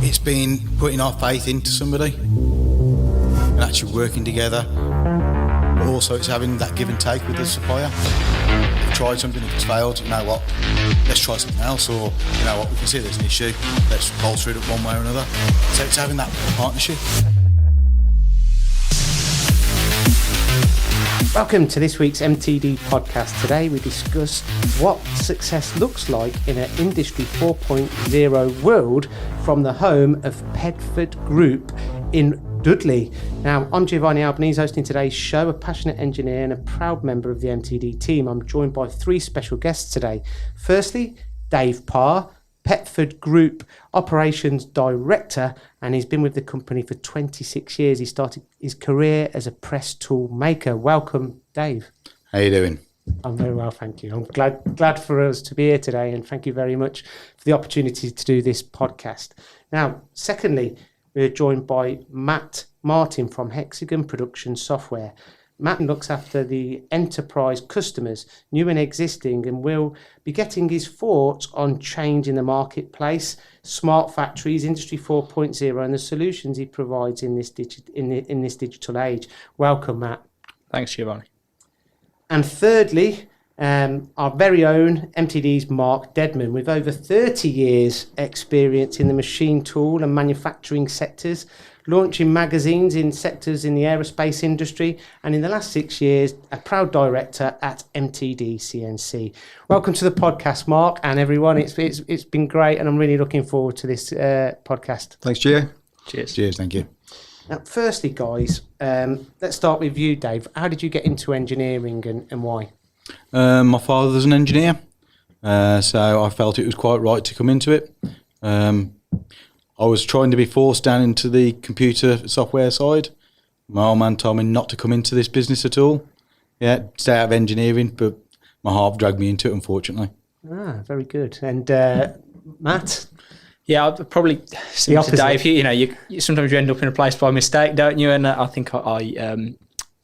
it's been putting our faith into somebody and actually working together. But also it's having that give and take with the supplier. If you've tried something, if it's failed, you know what, let's try something else, or you know what, we can see there's an issue, let's bolster it up one way or another. So it's having that partnership. Welcome to this week's MTD Podcast. Today we discuss what success looks like in an Industry 4.0 world from the home of Petford Group in Dudley. Now, I'm Giovanni Albanese, hosting today's show, a passionate engineer and a proud member of the MTD team. I'm joined by three special guests today. Firstly, Dave Parr, Petford Group Operations Director, and he's been with the company for 26 years. He started his career as a press tool maker. Welcome, Dave. How you doing? I'm very well, thank you. I'm glad for us to be here today, and thank you very much for the opportunity to do this podcast. Now, secondly, we're joined by Matt Martin from Hexagon Production Software. Matt looks after the enterprise customers, new and existing, and will be getting his thoughts on change in the marketplace, smart factories, Industry 4.0, and the solutions he provides in this digital age. Welcome, Matt. Thanks, Giovanni. And thirdly, our very own MTD's Mark Dedman, with over 30 years experience in the machine tool and manufacturing sectors, launching magazines in sectors in the aerospace industry, and in the last 6 years, a proud director at MTDCNC. Welcome to the podcast, Mark, and everyone. It's been great, and I'm really looking forward to this podcast. Thanks, Gio. Cheers. Cheers, thank you. Now, firstly, guys, let's start with you, Dave. How did you get into engineering and why? My father's an engineer, so I felt it was quite right to come into it. I was trying to be forced down into the computer software side. My old man told me not to come into this business at all. Yeah, stay out of engineering, but my heart dragged me into it, unfortunately. Ah, very good. And Matt? Yeah, I'd probably similar to Dave. You sometimes you end up in a place by mistake, don't you? And I think I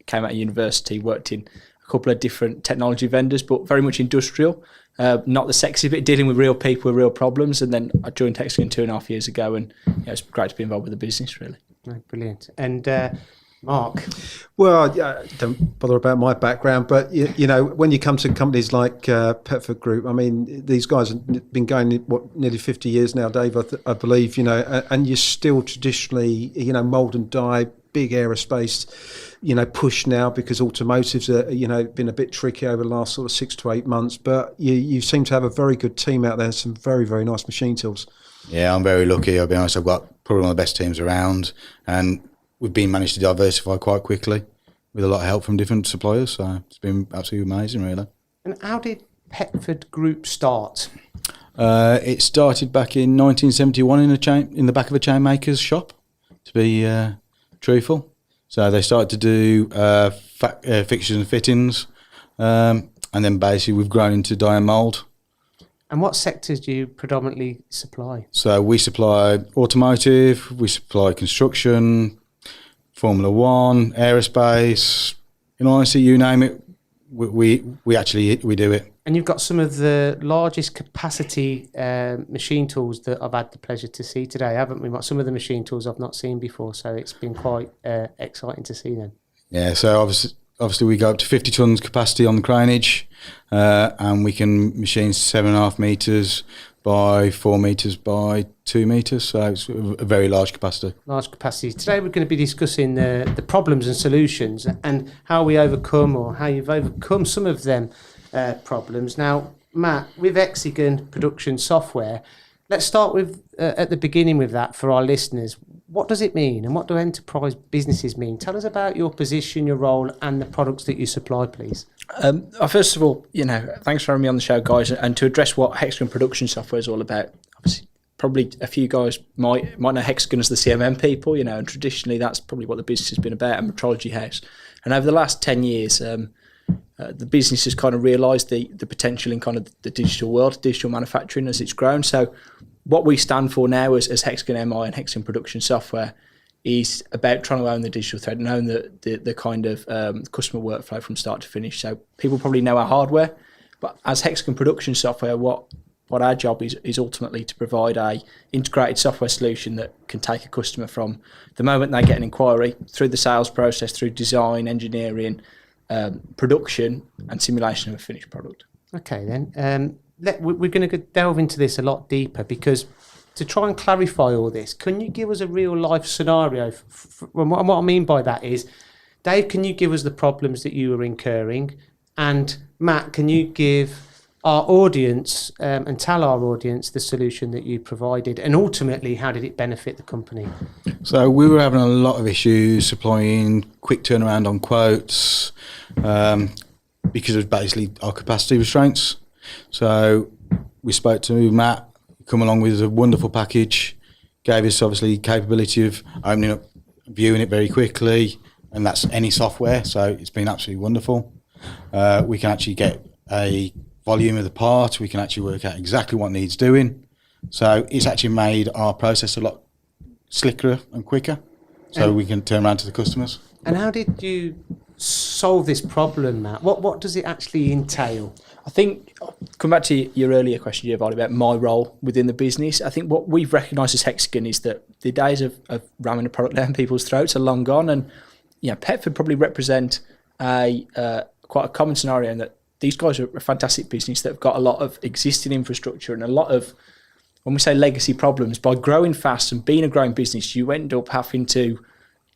came out of university, worked in a couple of different technology vendors, but very much industrial. Not the sexy bit, dealing with real people with real problems. And then I joined Hexagon 2.5 years ago, and it's great to be involved with the business, really. Oh, brilliant. And Mark? Well, don't bother about my background, but you know, when you come to companies like Petford Group, I mean, these guys have been going nearly 50 years now, Dave, I believe. You know, and you're still traditionally, mould and die, big aerospace, push now because automotives are, been a bit tricky over the last sort of 6 to 8 months. But you seem to have a very good team out there, some very, very nice machine tools. Yeah, I'm very lucky. I'll be honest. I've got probably one of the best teams around, and we've managed to diversify quite quickly with a lot of help from different suppliers. So it's been absolutely amazing, really. And how did Petford Group start? It started back in 1971 in the back of a chain maker's shop, to be truthful. So they started to do fixtures and fittings, and then basically we've grown into die and mould. And what sectors do you predominantly supply? So we supply automotive, we supply construction, Formula One, aerospace. In honesty, you name it, we do it. And you've got some of the largest capacity machine tools that I've had the pleasure to see today, haven't we? Some of the machine tools I've not seen before, so it's been quite exciting to see them. Yeah, so obviously we go up to 50 tons capacity on the craneage, and we can machine 7.5 metres by 4 metres by 2 metres, so it's a very large capacity. Large capacity. Today we're going to be discussing the problems and solutions and how we overcome, or how you've overcome some of them problems. Now, Matt, with Hexagon Production Software, let's start with at the beginning with that for our listeners. What does it mean, and what do enterprise businesses mean? Tell us about your position, your role, and the products that you supply, please. First of all, thanks for having me on the show, guys. And to address what Hexagon Production Software is all about, obviously, probably a few guys might know Hexagon as the CMM people, and traditionally that's probably what the business has been about, a metrology house. And over the last 10 years, the business has kind of realised the potential in kind of the digital world, digital manufacturing as it's grown. So what we stand for now as Hexagon MI and Hexagon Production Software is about trying to own the digital thread and own the kind of customer workflow from start to finish. So people probably know our hardware, but as Hexagon Production Software, what what our job is ultimately to provide a integrated software solution that can take a customer from the moment they get an inquiry through the sales process, through design, engineering, production and simulation of a finished product. Okay, then we're going to delve into this a lot deeper, because to try and clarify all this, can you give us a real life scenario? And what I mean by that is, Dave, can you give us the problems that you were incurring? And Matt, can you give our audience and tell our audience the solution that you provided, and ultimately how did it benefit the company? So we were having a lot of issues supplying quick turnaround on quotes because of basically our capacity restraints. So we spoke to Matt, come along with a wonderful package, gave us obviously capability of opening up, viewing it very quickly, and that's any software. So it's been absolutely wonderful. We can actually get a volume of the part, we can actually work out exactly what needs doing. So it's actually made our process a lot slicker and quicker, so we can turn around to the customers. And how did you solve this problem, Matt? What does it actually entail? I think, come back to your earlier question, Giovanni, about my role within the business. I think what we've recognised as Hexagon is that the days of ramming a product down people's throats are long gone, and Petford probably represent quite a common scenario in that these guys are a fantastic business that have got a lot of existing infrastructure and a lot of, when we say legacy problems, by growing fast and being a growing business, you end up having to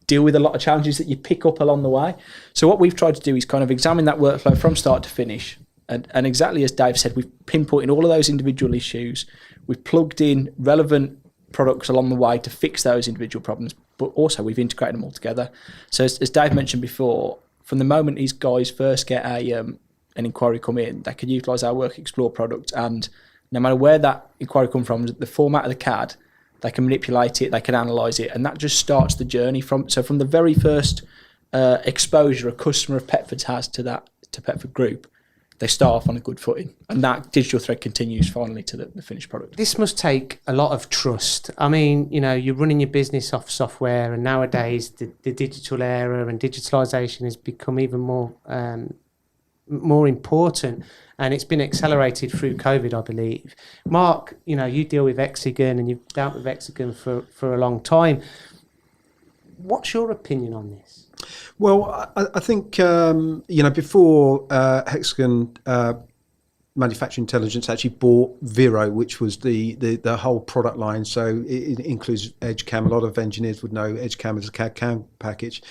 deal with a lot of challenges that you pick up along the way. So what we've tried to do is kind of examine that workflow from start to finish. And exactly as Dave said, we've pinpointed all of those individual issues. We've plugged in relevant products along the way to fix those individual problems, but also we've integrated them all together. So as Dave mentioned before, from the moment these guys first get an inquiry come in, they can utilise our Work Explore product, and no matter where that inquiry comes from, the format of the CAD, they can manipulate it, they can analyse it, and that just starts the journey from the very first exposure a customer of Petford's has to Petford Group. They start off on a good footing, and that digital thread continues finally to the finished product. This must take a lot of trust. I mean, you're running your business off software, and nowadays the digital era and digitalisation has become even more important, and it's been accelerated through COVID, I believe. Mark, you deal with Hexagon, and you've dealt with Hexagon for a long time. What's your opinion on this? Well, I think, before Hexagon Manufacturing Intelligence actually bought Vero, which was the whole product line. So it includes EdgeCam. A lot of engineers would know EdgeCam as a CAD-CAM package.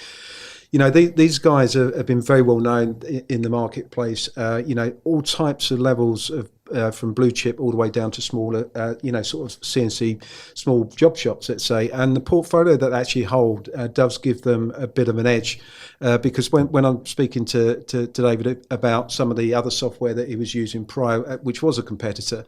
These guys have been very well known in the marketplace. All types of levels of from blue chip all the way down to smaller, sort of CNC small job shops, let's say. And the portfolio that they actually hold does give them a bit of an edge, because when I'm speaking to David about some of the other software that he was using prior, which was a competitor,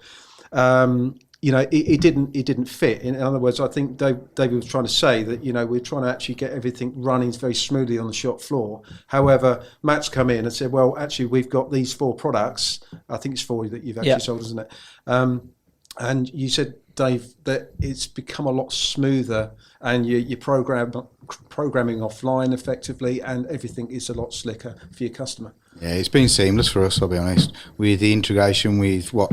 it didn't fit. In other words, I think David was trying to say that, we're trying to actually get everything running very smoothly on the shop floor. However, Matt's come in and said, well, actually, we've got these 4 products. I think it's 4 that you've actually sold, isn't it? And you said, Dave, that it's become a lot smoother, and you're programming offline effectively, and everything is a lot slicker for your customer. Yeah, it's been seamless for us, I'll be honest. With the integration with what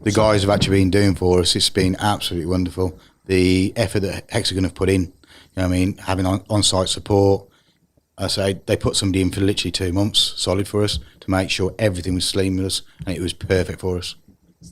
the guys have actually been doing for us, it's been absolutely wonderful. The effort that Hexagon have put in, having on-site support. I say they put somebody in for literally 2 months solid for us to make sure everything was seamless, and it was perfect for us.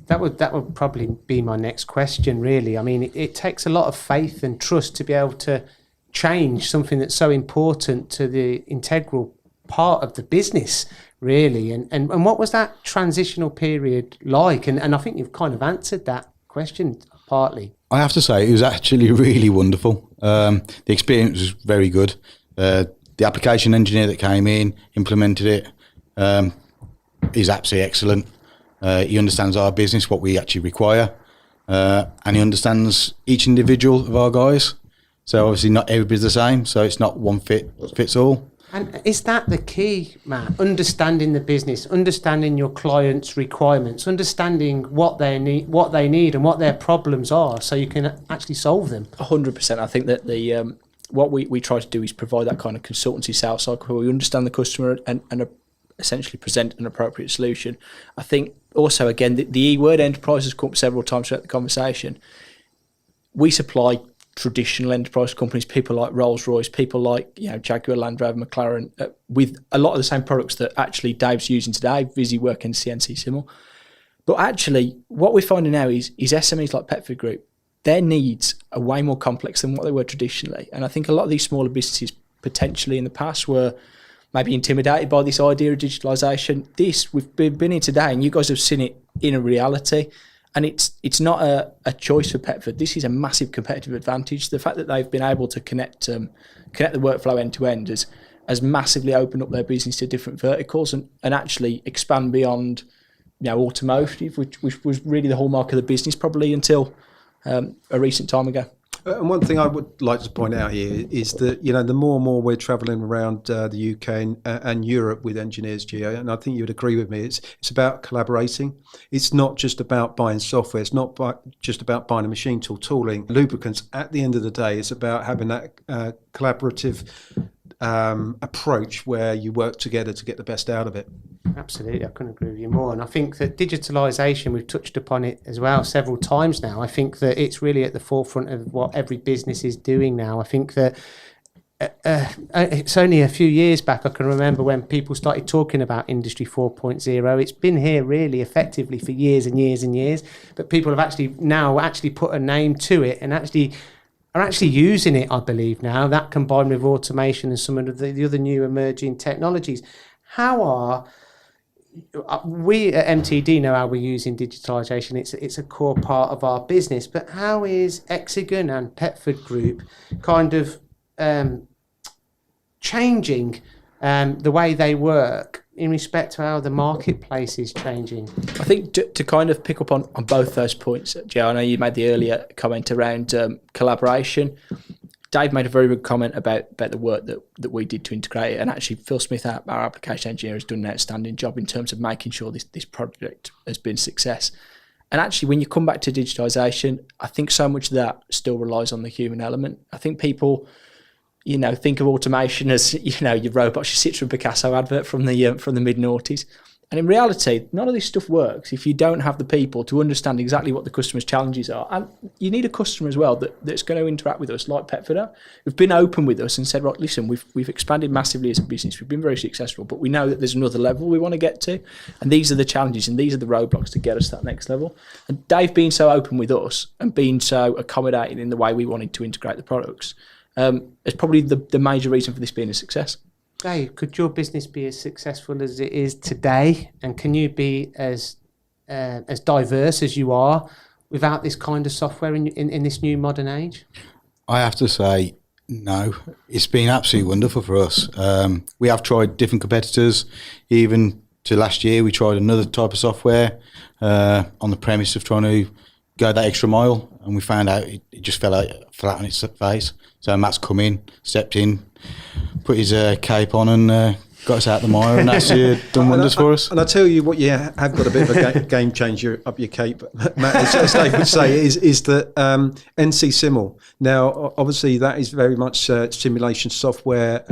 That would probably be my next question, really. I mean, it takes a lot of faith and trust to be able to change something that's so important to the integral part of the business, really. And what was that transitional period like? And I think you've kind of answered that question partly. I have to say, it was actually really wonderful. The experience was very good. The application engineer that came in, implemented it, is absolutely excellent. He understands our business, what we actually require, and he understands each individual of our guys. So obviously not everybody's the same, so it's not one fits all. And is that the key, Matt? Understanding the business, understanding your clients' requirements, understanding what they need and what their problems are, so you can actually solve them. 100%. I think that what we try to do is provide that kind of consultancy sales cycle where we understand the customer and essentially present an appropriate solution. I think also, again, the E word enterprise has come up several times throughout the conversation. We supply traditional enterprise companies, people like Rolls-Royce, people like Jaguar, Land Rover, McLaren, with a lot of the same products that actually Dave's using today, VisiWork and CNC Simul. But actually, what we're finding now is SMEs like Petford Group, their needs are way more complex than what they were traditionally. And I think a lot of these smaller businesses potentially in the past were maybe intimidated by this idea of digitalisation. We've been here today, and you guys have seen it in a reality. And it's not a choice for Petford. This is a massive competitive advantage. The fact that they've been able to connect the workflow end to end has massively opened up their business to different verticals and actually expand beyond automotive, which was really the hallmark of the business probably until a recent time ago. And one thing I would like to point out here is that, the more and more we're travelling around the UK and Europe with engineers, Gio, and I think you would agree with me, it's about collaborating. It's not just about buying software. It's not just about buying a machine tool, tooling, lubricants. At the end of the day, it's about having that collaborative approach where you work together to get the best out of it. Absolutely, I couldn't agree with you more. And I think that digitalisation, we've touched upon it as well several times now. I think that it's really at the forefront of what every business is doing now. I think that it's only a few years back, I can remember when people started talking about Industry 4.0. It's been here really effectively for years and years and years, but people have actually put a name to it and are actually using it, I believe now, that combined with automation and some of the other new emerging technologies. How are we at MTD know how we're using digitalisation? It's a core part of our business, but how is Hexagon and Petford Group kind of changing the way they work in respect to how the marketplace is changing? I think to kind of pick up on both those points, Joe, I know you made the earlier comment around collaboration. Dave made a very good comment about the work that we did to integrate it, and actually Phil Smith, our application engineer, has done an outstanding job in terms of making sure this project has been a success. And actually, when you come back to digitalisation, I think so much of that still relies on the human element. I think people, think of automation as your robots, your Citroen Picasso advert from the mid-noughties. And in reality, none of this stuff works if you don't have the people to understand exactly what the customer's challenges are. And you need a customer as well that's going to interact with us, like Petford who've been open with us and said, right, listen, we've expanded massively as a business. We've been very successful, but we know that there's another level we want to get to. And these are the challenges and these are the roadblocks to get us to that next level. And Dave being so open with us and being so accommodating in the way we wanted to integrate the products is probably the major reason for this being a success. Dave, could your business be as successful as it is today, and can you be as diverse as you are without this kind of software in this new modern age? I have to say no. It's been absolutely wonderful for us. We have tried different competitors. Even to last year, we tried another type of software on the premise of trying to go that extra mile, and we found out it just fell out flat on its face. So Matt's come in, stepped in, put his cape on and got us out the mire, and that's done wonders for us. And I tell you what, you have got a bit of a game changer up your cape, Matt, as Dave would say, is the NC Simul. Now, obviously, that is very much simulation software,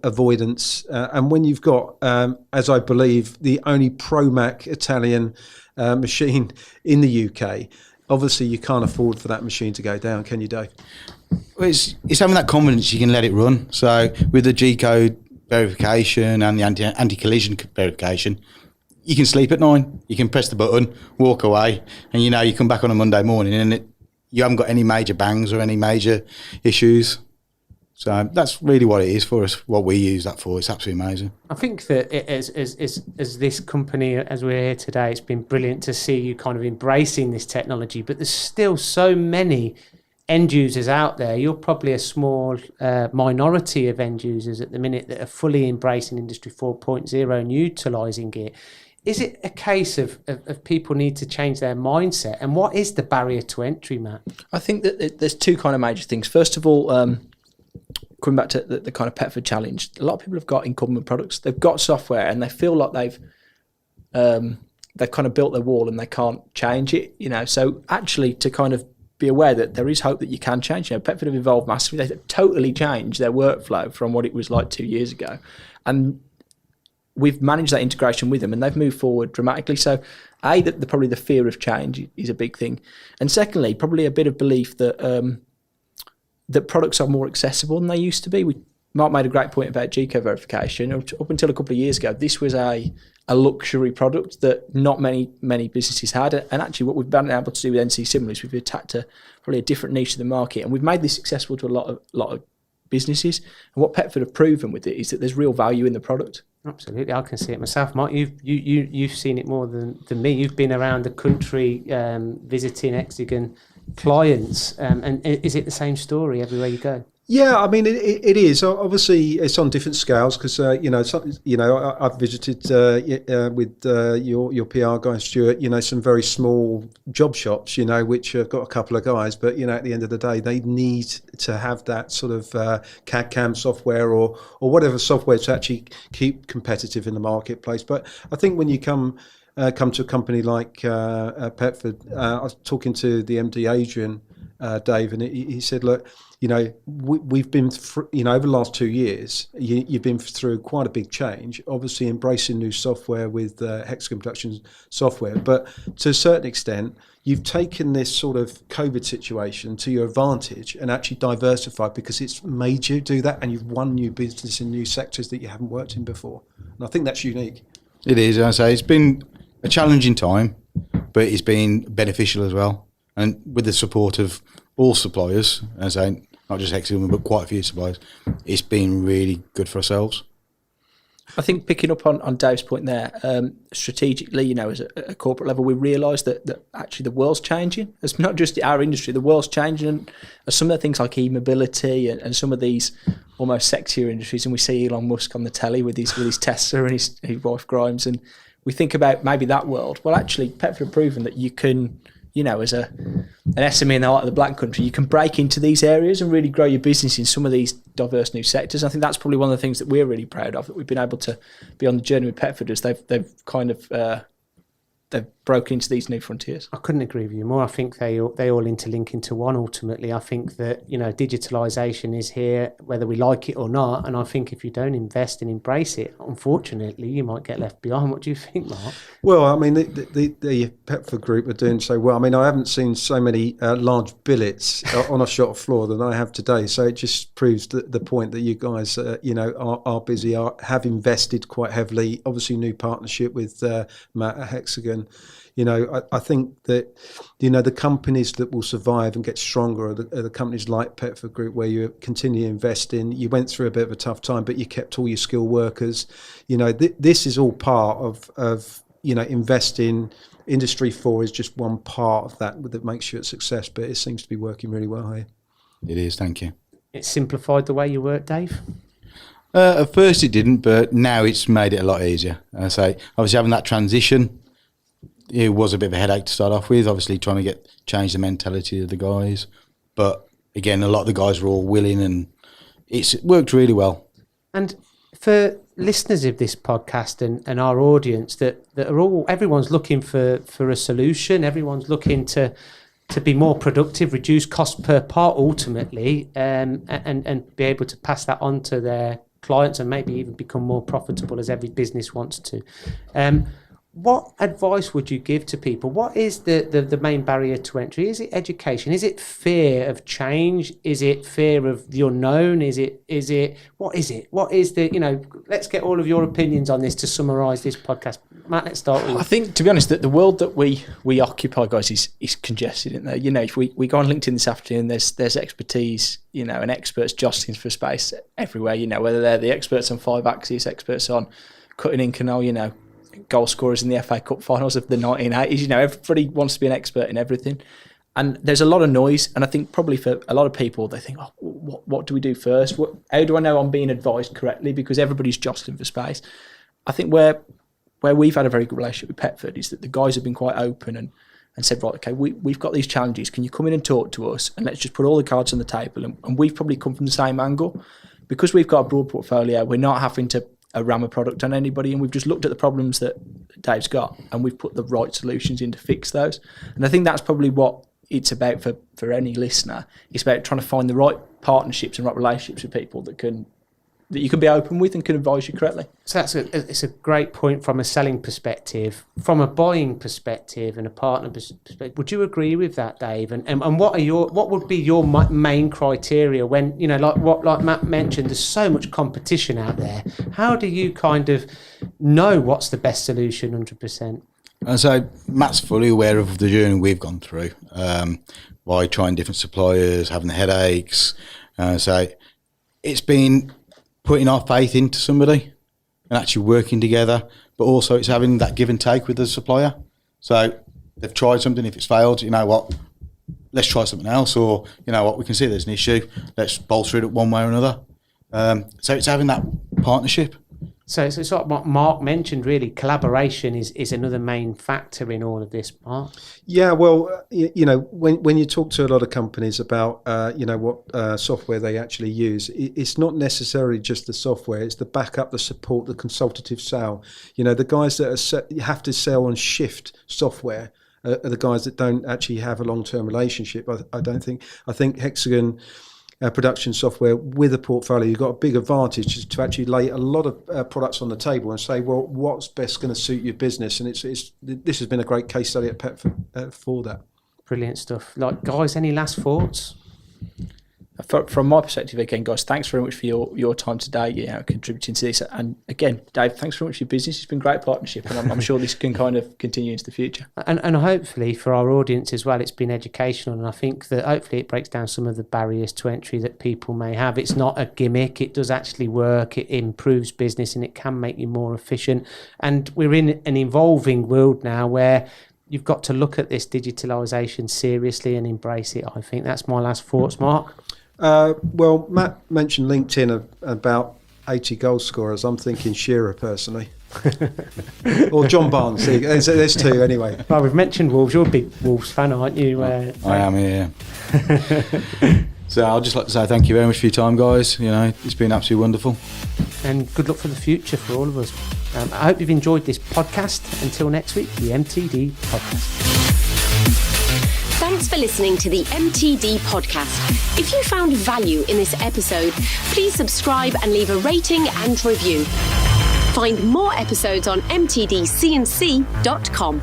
avoidance, and when you've got, as I believe, the only Pro-Mac Italian machine in the UK, obviously you can't afford for that machine to go down, can you, Dave? Well, it's having that confidence you can let it run. So with the G-code verification and the anti-collision verification, you can sleep at 9. You can press the button, walk away, and you come back on a Monday morning and you haven't got any major bangs or any major issues. So that's really what it is for us, what we use that for. It's absolutely amazing. I think that as this company, as we're here today, it's been brilliant to see you kind of embracing this technology, but there's still so many end users out there. You're probably a small minority of end users at the minute that are fully embracing Industry 4.0 and utilising it. Is it a case of people need to change their mindset? And what is the barrier to entry, Matt? I think that there's two kind of major things. First of all, coming back to the kind of Petford challenge, a lot of people have got incumbent products. They've got software and they feel like they've kind of built their wall and they can't change it. So actually to kind of be aware that there is hope that you can change. Petford have evolved massively. They've totally changed their workflow from what it was like 2 years ago. And we've managed that integration with them, and they've moved forward dramatically. So, probably the fear of change is a big thing, and secondly, probably a bit of belief that that products are more accessible than they used to be. Mark made a great point about G-code verification. Up until a couple of years ago, this was a luxury product that not many businesses had. And actually, what we've been able to do with NC Similar is we've attacked probably a different niche of the market, and we've made this accessible to a lot of businesses. And what Petford have proven with it is that there's real value in the product. Absolutely, I can see it myself. Mark, you've seen it more than me. You've been around the country visiting Hexagon clients, and is it the same story everywhere you go? Yeah, I mean it is. Obviously, it's on different scales because I've visited with your PR guy Stuart. Some very small job shops, which have got a couple of guys, but at the end of the day, they need to have that sort of CAD/CAM software or whatever software to actually keep competitive in the marketplace. But I think when you come to a company like Petford, I was talking to the MD Adrian, Dave, and he said, look, we've been through, over the last 2 years, you've been through quite a big change, obviously embracing new software with Hexagon Production Software. But to a certain extent, you've taken this sort of COVID situation to your advantage and actually diversified because it's made you do that, and you've won new business in new sectors that you haven't worked in before. And I think that's unique. It is, I say, it's been a challenging time, but it's been beneficial as well. And with the support of all suppliers, as I say, not just Hexagon, but quite a few suppliers, it's been really good for ourselves. I think picking up on Dave's point there, strategically, as a corporate level, we realise that actually the world's changing. It's not just our industry, the world's changing. And some of the things like e-mobility and some of these almost sexier industries, and we see Elon Musk on the telly with his Tesla and his wife Grimes, and we think about maybe that world. Well, actually, Petford have proven that you can, as an SME in the heart of the Black Country, you can break into these areas and really grow your business in some of these diverse new sectors. I think that's probably one of the things that we're really proud of, that we've been able to be on the journey with Petford as they've kind of they've broken into these new frontiers. I couldn't agree with you more. I think they all interlink into one ultimately. I think that, digitalisation is here, whether we like it or not. And I think if you don't invest and embrace it, unfortunately, you might get left behind. What do you think, Mark? Well, I mean, the Petford Group are doing so well. I mean, I haven't seen so many large billets on a shop floor than I have today. So it just proves the point that you guys, are busy, have invested quite heavily. Obviously, new partnership with Matt at Hexagon. I think that, the companies that will survive and get stronger are the companies like Petford Group, where you continue to invest in. You went through a bit of a tough time, but you kept all your skilled workers. This is all part of investing. Industry 4 is just one part of that makes you a success, but it seems to be working really well here. It is, thank you. It simplified the way you work, Dave? At first it didn't, but now it's made it a lot easier. I say, obviously having that transition, it was a bit of a headache to start off with, obviously trying to change the mentality of the guys. But again, a lot of the guys were all willing, and it's worked really well. And for listeners of this podcast and our audience that are everyone's looking for a solution, everyone's looking to be more productive, reduce cost per part ultimately, and be able to pass that on to their clients and maybe even become more profitable, as every business wants to. What advice would you give to people? What is the main barrier to entry? Is it education? Is it fear of change? Is it fear of the unknown? What is it? What is let's get all of your opinions on this to summarise this podcast. Matt, let's start with you. I think, to be honest, that the world that we occupy, guys, is congested, isn't there? If we go on LinkedIn this afternoon, there's expertise, and experts jostling for space everywhere, whether they're the experts on 5-axis, experts on cutting in canal, goal scorers in the FA Cup finals of the 1980s. Everybody wants to be an expert in everything. And there's a lot of noise. And I think probably for a lot of people, they think, what do we do first? How do I know I'm being advised correctly? Because everybody's jostling for space. I think where we've had a very good relationship with Petford is that the guys have been quite open and said, right, okay, we've got these challenges. Can you come in and talk to us? And let's just put all the cards on the table. And we've probably come from the same angle. Because we've got a broad portfolio, we're not having to ram a product on anybody, and we've just looked at the problems that Dave's got and we've put the right solutions in to fix those. And I think that's probably what it's about for any listener. It's about trying to find the right partnerships and right relationships with people that can that you can be open with and can advise you correctly. So it's a great point from a selling perspective. From a buying perspective and a partner perspective, would you agree with that, Dave? And what would be your main criteria when, you know, like Matt mentioned, there's so much competition out there. How do you kind of know what's the best solution 100%? And so Matt's fully aware of the journey we've gone through by trying different suppliers, having the headaches. So it's been putting our faith into somebody and actually working together, but also it's having that give and take with the supplier. So they've tried something, if it's failed, you know what, let's try something else, or you know what, we can see there's an issue, let's bolster it up one way or another. So it's having that partnership. So it's like what Mark mentioned, really, collaboration is another main factor in all of this, Mark. Yeah, well, you know, when you talk to a lot of companies about, you know, what software they actually use, it's not necessarily just the software, it's the backup, the support, the consultative sale. You know, the guys that have to sell on shift software are the guys that don't actually have a long-term relationship. I think Hexagon Production Software, with a portfolio, you've got a big advantage to actually lay a lot of products on the table and say, well, what's best going to suit your business? And this has been a great case study at Petford for that. Brilliant stuff. Like, guys, any last thoughts? From my perspective, again, guys, thanks very much for your time today, you know, contributing to this. And again, Dave, thanks very much for your business. It's been a great partnership, and I'm sure this can kind of continue into the future. And hopefully for our audience as well, it's been educational. And I think that hopefully it breaks down some of the barriers to entry that people may have. It's not a gimmick. It does actually work. It improves business and it can make you more efficient. And we're in an evolving world now where you've got to look at this digitalisation seriously and embrace it. I think that's my last thoughts, Mark. Well, Matt mentioned LinkedIn about 80 goal scorers. I'm thinking Shearer personally. Or John Barnes. There's two anyway. Well, we've mentioned Wolves. You're a big Wolves fan, aren't you? I am, yeah. So I'd just like to say thank you very much for your time, guys. You know, it's been absolutely wonderful. And good luck for the future for all of us. I hope you've enjoyed this podcast. Until next week, the MTD Podcast. Thanks for listening to the MTD Podcast. If you found value in this episode, please subscribe and leave a rating and review. Find more episodes on MTDCNC.com.